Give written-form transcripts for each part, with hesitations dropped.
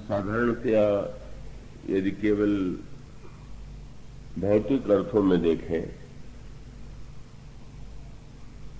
साधारणतया यदि केवल भौतिक अर्थों में देखें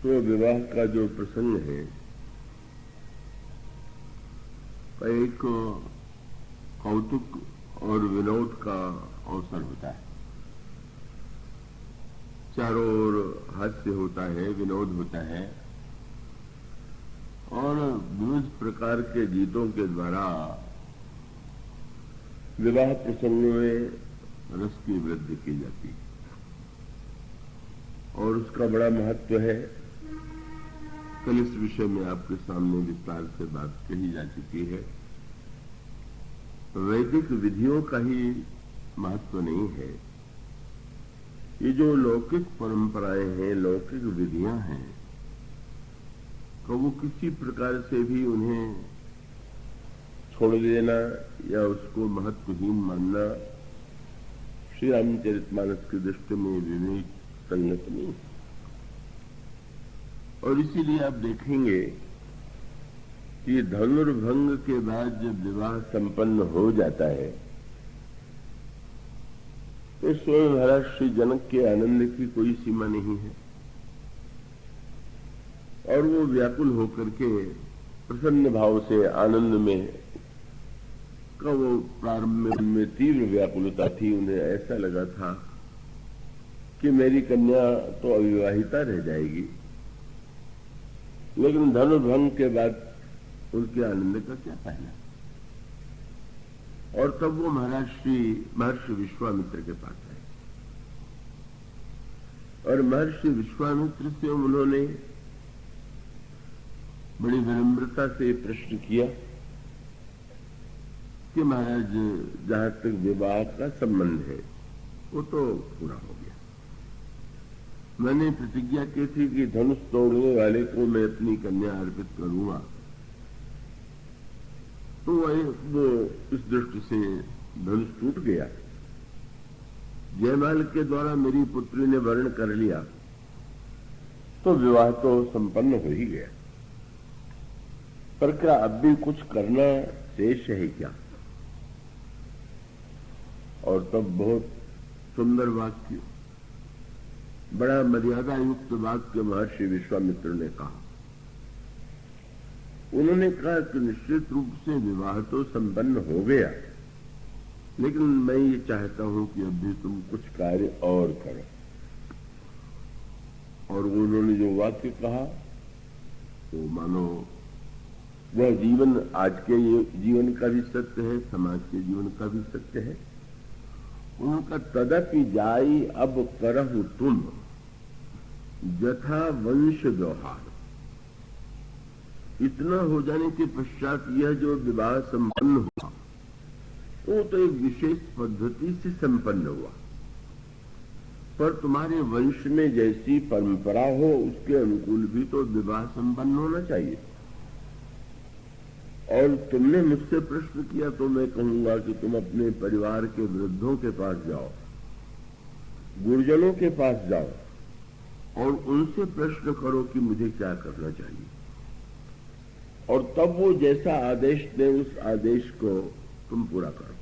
तो विवाह का जो प्रसंग है एक कौतुक और विनोद का अवसर होता है। चारों ओर हास्य होता है, विनोद होता है और विविध प्रकार के गीतों के द्वारा विवाह प्रसंगों में रस की वृद्धि की जाती है और उसका बड़ा महत्व है। कल इस विषय में आपके सामने विस्तार से बात कही जा चुकी है। वैदिक विधियों का ही महत्व नहीं है, ये जो लौकिक परंपराएं हैं, लौकिक विधियां हैं, तो वो किसी प्रकार से भी उन्हें छोड़ देना या उसको महत्वहीन मानना श्री रामचरितमानस की दृष्टि में विवेक संगत नहीं। और इसीलिए आप देखेंगे कि धनुर्भंग के बाद जब विवाह संपन्न हो जाता है तो स्वयं महाराज श्री जनक के आनंद की कोई सीमा नहीं है और वो व्याकुल होकर के प्रसन्न भाव से आनंद में का वो प्रारंभ में तीव्र व्याकुलता थी। उन्हें ऐसा लगा था कि मेरी कन्या तो अविवाहिता रह जाएगी, लेकिन धनुर्भंग के बाद उनके आनंद का क्या कहना। और तब वो महर्षि विश्वामित्र के पास आए और महर्षि विश्वामित्र से उन्होंने बड़ी विनम्रता से प्रश्न किया कि महाराज, जहां तक विवाह का संबंध है वो तो पूरा हो गया। मैंने प्रतिज्ञा की थी कि धनुष तोड़ने वाले को मैं अपनी कन्या अर्पित करूंगा, तो वो इस दृष्टि से धनुष टूट गया। जयमाल के द्वारा मेरी पुत्री ने वर्ण कर लिया तो विवाह तो संपन्न हो ही गया, पर क्या अब भी कुछ करना शेष है क्या? और तब बहुत सुंदर वाक्य, बड़ा मर्यादा युक्त वाक्य महर्षि विश्वामित्र ने कहा। उन्होंने कहा कि निश्चित रूप से विवाह तो संपन्न हो गया, लेकिन मैं ये चाहता हूं कि अभी तुम कुछ कार्य और करो। और उन्होंने जो वाक्य कहा तो मानो वह जीवन, आज के जीवन का भी सत्य है, समाज के जीवन का भी सत्य है। उनका तदपि जाई अब करहु तुम जथा वंश व्यवहार। इतना हो जाने के पश्चात यह जो विवाह संपन्न हुआ वो तो एक विशेष पद्धति से संपन्न हुआ, पर तुम्हारे वंश में जैसी परंपरा हो उसके अनुकूल भी तो विवाह संपन्न होना चाहिए। और तुमने मुझसे प्रश्न किया तो मैं कहूंगा कि तुम अपने परिवार के वृद्धों के पास जाओ, गुरुजनों के पास जाओ और उनसे प्रश्न करो कि मुझे क्या करना चाहिए, और तब वो जैसा आदेश दे उस आदेश को तुम पूरा करो।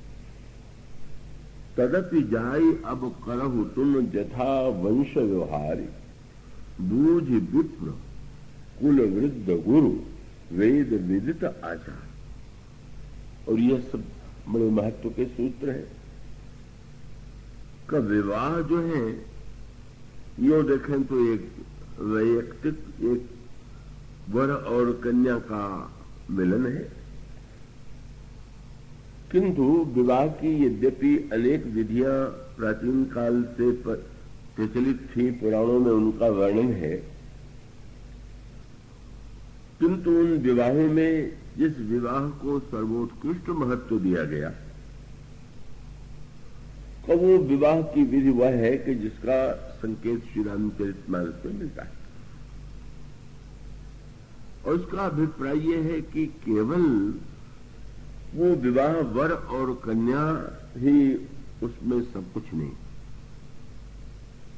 तदपि जाई अब करहु तुम जथा वंश व्यवहारी, बूझ विप्र कुल वृद्ध गुरु वेद विदित आचार। और यह सब बड़े महत्व के सूत्र हैं का विवाह जो है यो देखें तो एक वैयक्तिक, एक वर और कन्या का मिलन है, किंतु विवाह की यद्यपि अनेक विधियां प्राचीन काल से प्रचलित थी, पुराणों में उनका वर्णन है, किंतु उन विवाहों में जिस विवाह को सर्वोत्कृष्ट महत्व दिया गया तो वो विवाह की विधि वह है कि जिसका संकेत श्री रामचरितमानस में मिलता है। और उसका अभिप्राय यह है कि केवल वो विवाह वर और कन्या ही उसमें सब कुछ नहीं,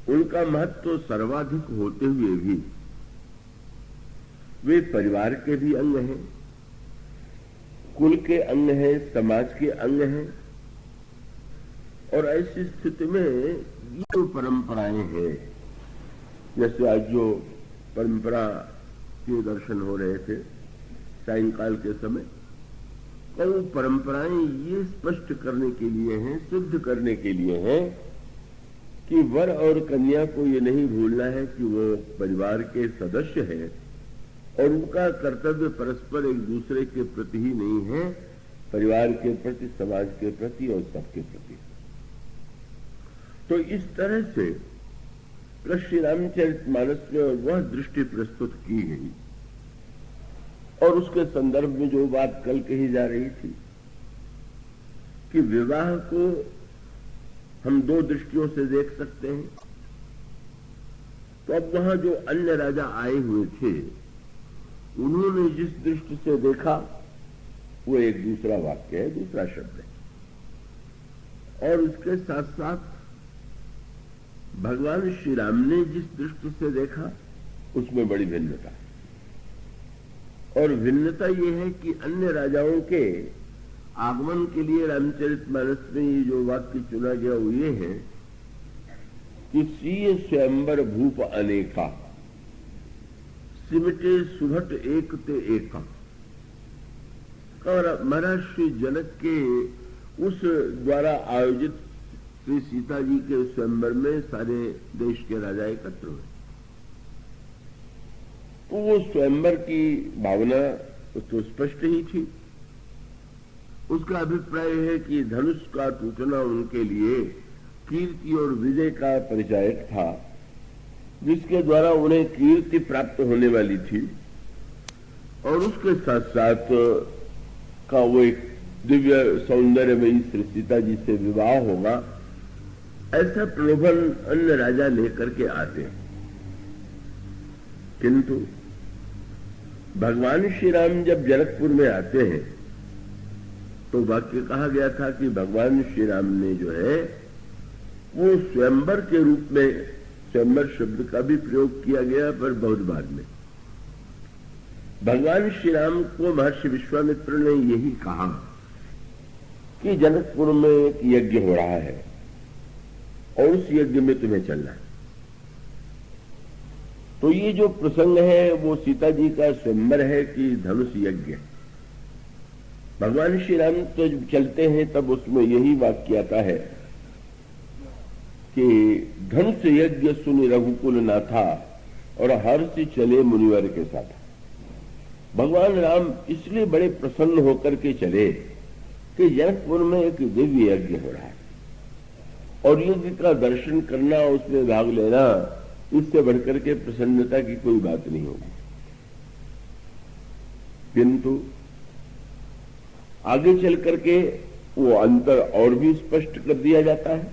उनका महत्व सर्वाधिक होते हुए भी वे परिवार के भी अंग हैं कुल के अंग हैं, समाज के अंग हैं। और ऐसी स्थिति में ये जो परंपराएं हैं, जैसे आज जो परंपरा के दर्शन हो रहे थे सायंकाल के समय, तो वो परंपराएं ये स्पष्ट करने के लिए हैं, सिद्ध करने के लिए हैं कि वर और कन्या को ये नहीं भूलना है कि वो परिवार के सदस्य हैं और उनका कर्तव्य परस्पर एक दूसरे के प्रति ही नहीं है, परिवार के प्रति, समाज के प्रति और सबके प्रति। तो इस तरह से श्री रामचरितमानस में वह दृष्टि प्रस्तुत की गई। और उसके संदर्भ में जो बात कल कही जा रही थी कि विवाह को हम दो दृष्टियों से देख सकते हैं। तो अब वहां जो अन्य राजा आए हुए थे, उन्होंने जिस दृष्टि से देखा वो एक दूसरा वाक्य है, दूसरा शब्द है। और उसके साथ साथ भगवान श्री राम ने जिस दृष्टि से देखा उसमें बड़ी भिन्नता है। और भिन्नता यह है कि अन्य राजाओं के आगमन के लिए रामचरितमानस में ये जो वाक्य चुना गया वो ये है कि सीय स्वयंवर भूप अनेका, सिमटे सुभट एक ते एका। और महर्षि जनक के उस द्वारा आयोजित श्री सीता जी के स्वयंवर में सारे देश के राजा एकत्र हुए। तो वो स्वयंवर की भावना तो स्पष्ट ही थी। उसका अभिप्राय है कि धनुष का टूटना उनके लिए कीर्ति और विजय का परिचायक था, जिसके द्वारा उन्हें कीर्ति प्राप्त होने वाली थी। और उसके साथ साथ का वो एक दिव्य सौंदर्यमयी श्री सीता जी से विवाह होगा, ऐसा प्रलोभन अन्य राजा लेकर के आते हैं। किंतु भगवान श्री राम जब जनकपुर में आते हैं तो वाक्य कहा गया था कि भगवान श्री राम ने जो है वो स्वयंवर के रूप में, स्वयंवर शब्द का भी प्रयोग किया गया पर बहुत बाद में। भगवान श्री राम को महर्षि विश्वामित्र ने यही कहा कि जनकपुर में एक यज्ञ हो रहा है और उस यज्ञ में तुम्हें चलना है। तो ये जो प्रसंग है वो सीता जी का स्वयंवर है कि धनुष यज्ञ। भगवान श्री राम तो जब चलते हैं तब उसमें यही वाक्य आता है कि धनुष यज्ञ सुनि रघुकुल नाथा और हर्ष चले मुनिवर के साथ। भगवान राम इसलिए बड़े प्रसन्न होकर के चले कि जनकपुर में एक दिव्य यज्ञ हो रहा है और यज्ञ का दर्शन करना, उसमें भाग लेना, इससे बढ़कर के प्रसन्नता की कोई बात नहीं होगी। किंतु आगे चल करके वो अंतर और भी स्पष्ट कर दिया जाता है।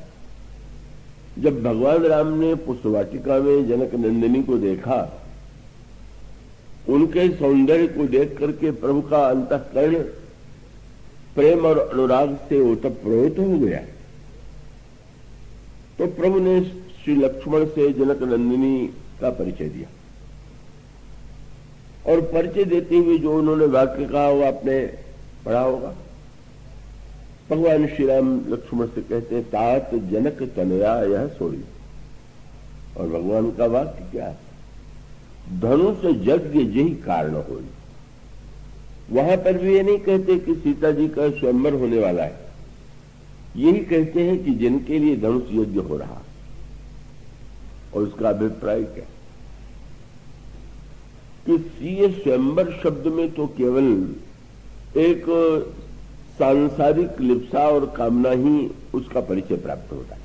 जब भगवान राम ने पुष्पवाटिका में जनक नंदिनी को देखा, उनके सौंदर्य को देख करके प्रभु का अंतःकरण प्रेम और अनुराग से ओतप्रोत हो गया। तो प्रभु ने श्री लक्ष्मण से जनक नंदिनी का परिचय दिया और परिचय देते हुए जो उन्होंने वाक्य कहा वो आपने पढ़ा होगा। भगवान श्री राम लक्ष्मण से कहते हैं, तात जनक तनया यह सोई। और भगवान का वाक्य क्या है? धनुष यज्ञ जही कारण होई। वहां पर भी ये नहीं कहते कि सीता जी का स्वयंवर होने वाला है, यही कहते हैं कि जिनके लिए धनुष यज्ञ हो रहा। और उसका अभिप्राय क्या कि सीए स्वयंवर शब्द में तो केवल एक सांसारिक लिप्सा और कामना ही उसका परिचय प्राप्त होता है,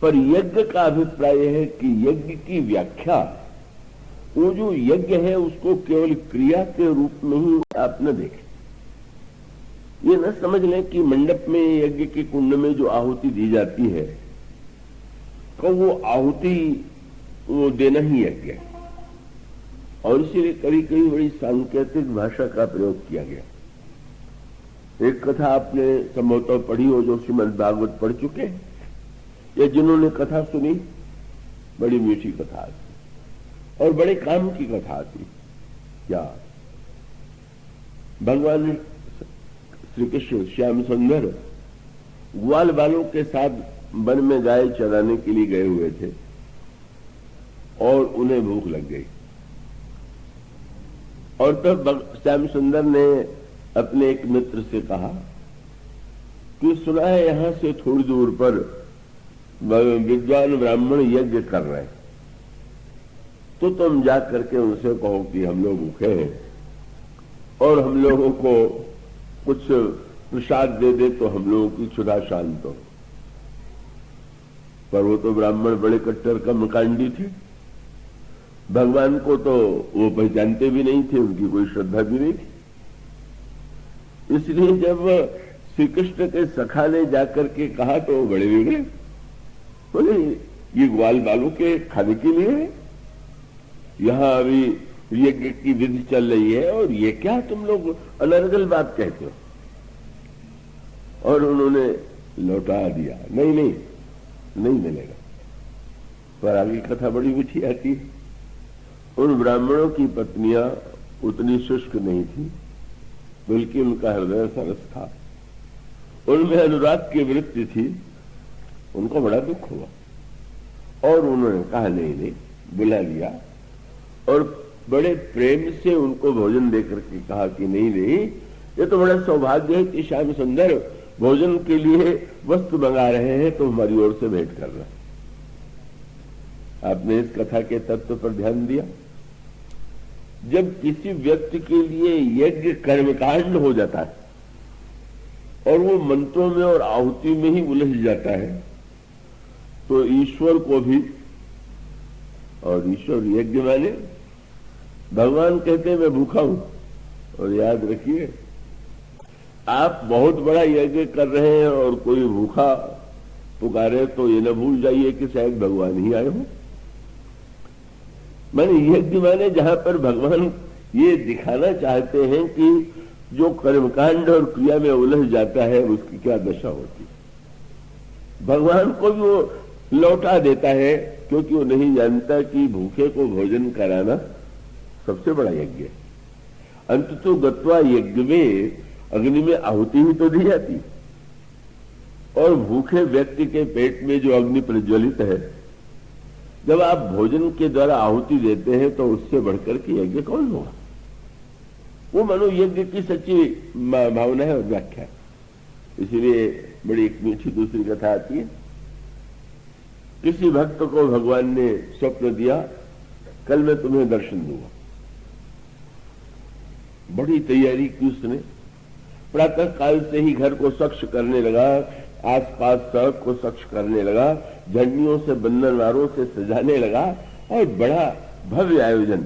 पर यज्ञ का अभिप्राय है कि यज्ञ की व्याख्या, वो जो यज्ञ है उसको केवल क्रिया के रूप में ही आप न देखें। ये न समझ लें कि मंडप में यज्ञ के कुंड में जो आहुति दी जाती है तो वो आहुति वो देना ही यज्ञ है। और इसीलिए कभी कभी बड़ी सांकेतिक भाषा का प्रयोग किया गया। एक कथा आपने संभवतः पढ़ी हो जो श्रीमद् भागवत पढ़ चुके, या जिन्होंने कथा सुनी, बड़ी मीठी कथा थी और बड़े काम की कथा थी। क्या भगवान श्री कृष्ण श्याम सुंदर ग्वाल बालों के साथ वन में गाय चराने के लिए गए हुए थे और उन्हें भूख लग गई। और तब श्याम सुंदर ने अपने एक मित्र से कहा कि सुना है यहां से थोड़ी दूर पर विद्वान ब्राह्मण यज्ञ कर रहे हैं, तो तुम जा करके उनसे कहो कि हम लोग भूखे हैं और हम लोगों को कुछ प्रसाद दे दे तो हम लोगों की क्षुधा शांत हो। पर वो तो ब्राह्मण बड़े कट्टर कर्मकांडी थे, भगवान को तो वो पहचानते भी नहीं थे, उनकी कोई श्रद्धा भी नहीं थी। इसलिए जब श्री कृष्ण के सखा ने जाकर के कहा तो वो बड़े बिगड़े, बोले ये ग्वाल बालों के खाने के लिए है, यहां अभी यज्ञ की विधि चल रही है और ये क्या तुम लोग अनर्गल बात कहते हो। और उन्होंने लौटा दिया, नहीं नहीं नहीं मिलेगा। पर आगे कथा बड़ी मीठी आती है। उन ब्राह्मणों की पत्नियां उतनी शुष्क नहीं थी, बल्कि उनका हृदय सरस था, उनमें अनुराग की वृत्ति थी। उनको बड़ा दुख हुआ और उन्होंने कहा नहीं नहीं, बुला लिया और बड़े प्रेम से उनको भोजन देकर के कहा कि नहीं नहीं, ये तो बड़ा सौभाग्य है कि श्याम सुंदर भोजन के लिए वस्तु मंगा रहे हैं तो हमारी ओर से भेंट कर रहे हैं। आपने इस कथा के तत्व पर ध्यान दिया। जब किसी व्यक्ति के लिए यज्ञ कर्मकांड हो जाता है और वो मंत्रों में और आहुति में ही उलझ जाता है, तो ईश्वर को भी, और ईश्वर यज्ञ माने भगवान कहते हैं मैं भूखा हूं। और याद रखिए, आप बहुत बड़ा यज्ञ कर रहे हैं और कोई भूखा पुकारे तो ये न भूल जाइए कि शायद भगवान ही आए हो। माने यज्ञ माने जहां पर भगवान ये दिखाना चाहते हैं कि जो कर्मकांड और क्रिया में उलझ जाता है उसकी क्या दशा होती है। भगवान को भी वो लौटा देता है, क्योंकि वो नहीं जानता कि भूखे को भोजन कराना सबसे बड़ा यज्ञ है। अंततो गत्वा यज्ञ में अग्नि में आहुति ही तो दी जाती, और भूखे व्यक्ति के पेट में जो अग्नि प्रज्वलित है, जब आप भोजन के द्वारा आहुति देते हैं तो उससे बढ़कर के यज्ञ कौन होगा। वो मनोयज्ञ की सच्ची भावना है और व्याख्या है। इसीलिए बड़ी एक मीठी दूसरी कथा आती है। किसी भक्त को भगवान ने स्वप्न दिया, कल मैं तुम्हें दर्शन दूंगा। बड़ी तैयारी की उसने, प्रातः काल से ही घर को स्वच्छ करने लगा, आसपास सड़क को स्वच्छ करने लगा, झंडियों से बंधनवारों से सजाने लगा और बड़ा भव्य आयोजन।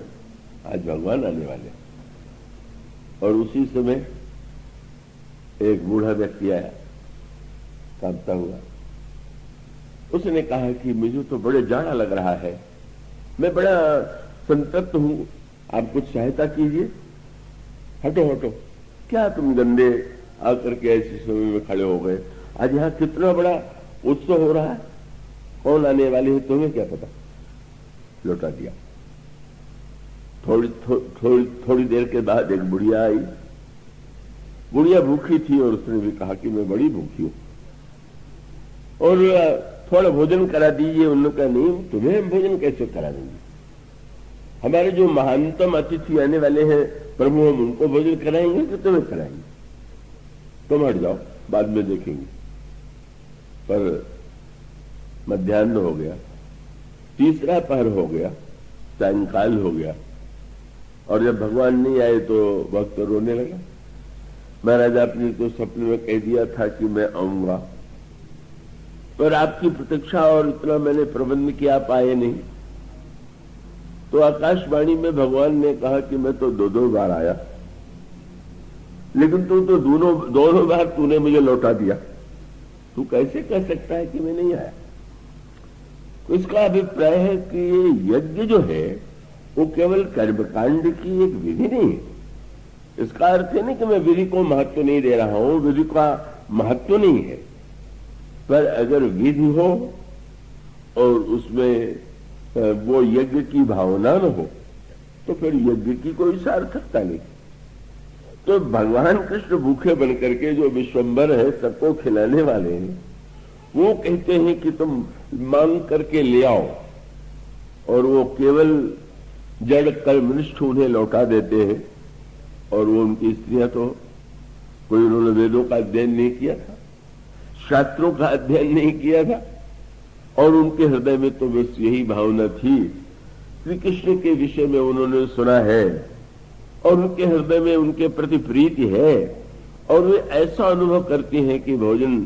आज भगवान आने वाले। और उसी समय एक बूढ़ा व्यक्ति आया कांपता हुआ। उसने कहा कि मुझे तो बड़े जाड़ा लग रहा है, मैं बड़ा संतप्त हूं, आप कुछ सहायता कीजिए। हटो हटो, क्या तुम गंदे आकर के ऐसे समय में खड़े हो गए। आज यहां कितना बड़ा उत्सव हो रहा है, कौन आने वाले हैं तुम्हें क्या पता। लौटा दिया। थोड़ी देर के बाद एक बुढ़िया आई। बुढ़िया भूखी थी और उसने भी कहा कि मैं बड़ी भूखी हूं और थोड़ा भोजन करा दीजिए। उन्होंने कहा नहीं, तुम्हें हम भोजन कैसे करा देंगे, हमारे जो महानतम अतिथि आने वाले हैं प्रभु, हम उनको भोजन कराएंगे कि तुम्हें कराएंगे। तुम हट जाओ, बाद में देखेंगे। पर मध्याह्न हो गया, तीसरा पहर हो गया, सायंकाल हो गया और जब भगवान नहीं आए तो भक्त रोने लगा। महाराज आपने तो सपने में कह दिया था कि मैं आऊंगा, पर आपकी प्रतीक्षा और इतना मैंने प्रबंध किया, आप आए नहीं। तो आकाशवाणी में भगवान ने कहा कि मैं तो दो बार आया, लेकिन तू तो दोनों बार तूने मुझे लौटा दिया। तू कैसे कह सकता है कि मैं नहीं आया। तो इसका अभिप्राय है कि ये यज्ञ जो है वो केवल कर्मकांड की एक विधि नहीं है। इसका अर्थ है नहीं कि मैं विधि को महत्व नहीं दे रहा हूं, विधि का महत्व नहीं है, पर अगर विधि हो और उसमें वो यज्ञ की भावना न हो तो फिर यज्ञ की कोई सार्थकता नहीं। तो भगवान कृष्ण भूखे बनकर के जो विश्वम्भर है, सबको खिलाने वाले हैं, वो कहते हैं कि तुम मांग करके ले आओ, और वो केवल जड़ कर्मनिष्ठ उन्हें लौटा देते हैं। और वो उनकी स्त्रियां तो कोई उन्होंने वेदों का अध्ययन नहीं किया था, शास्त्रों का अध्ययन नहीं किया था, और उनके हृदय में तो बस यही भावना थी, श्री कृष्ण के विषय में उन्होंने सुना है और उनके हृदय में उनके प्रति प्रीति है, और वे ऐसा अनुभव करते हैं कि भोजन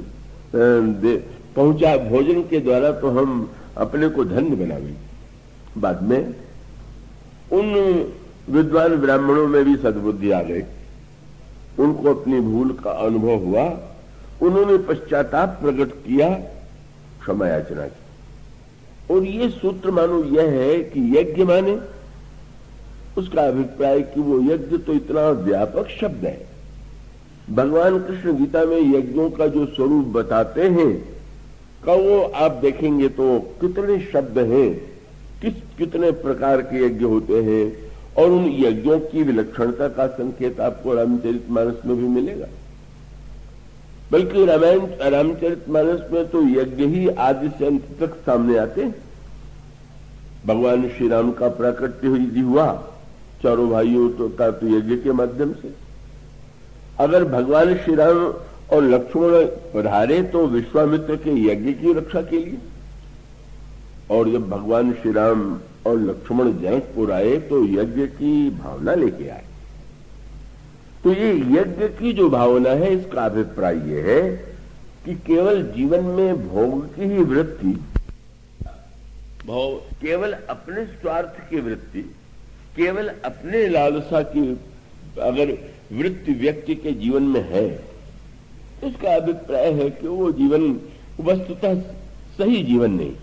पहुंचा, भोजन के द्वारा तो हम अपने को धन्य बनावेंगे। बाद में उन विद्वान ब्राह्मणों में भी सद्बुद्धि आ गई, उनको अपनी भूल का अनुभव हुआ, उन्होंने पश्चाताप प्रकट किया, क्षमा याचना की। और ये सूत्र मानो यह है कि यज्ञ माने, उसका अभिप्राय कि वो यज्ञ तो इतना व्यापक शब्द है। भगवान कृष्ण गीता में यज्ञों का जो स्वरूप बताते हैं का वो आप देखेंगे तो कितने शब्द हैं, कितने प्रकार के यज्ञ होते हैं, और उन यज्ञों की विलक्षणता का संकेत आपको रामचरितमानस में भी मिलेगा। बल्कि रामचरितमानस में तो यज्ञ ही आदि से अंत तक सामने आते हैं। भगवान श्री राम का प्राकट्य हुआ चारों भाइयों का तो यज्ञ के माध्यम से। अगर भगवान श्री राम और लक्ष्मण पधारे तो विश्वामित्र के यज्ञ की रक्षा के लिए, और जब भगवान श्री राम और लक्ष्मण जनकपुर आए तो यज्ञ की भावना लेके आए। तो ये यज्ञ की जो भावना है, इसका अभिप्राय ये है कि केवल जीवन में भोग की ही वृत्ति, केवल अपने स्वार्थ की वृत्ति, केवल अपने लालसा की अगर वृत्ति व्यक्ति के जीवन में है, तो उसका अभिप्राय है कि वो जीवन वस्तुतः सही जीवन नहीं।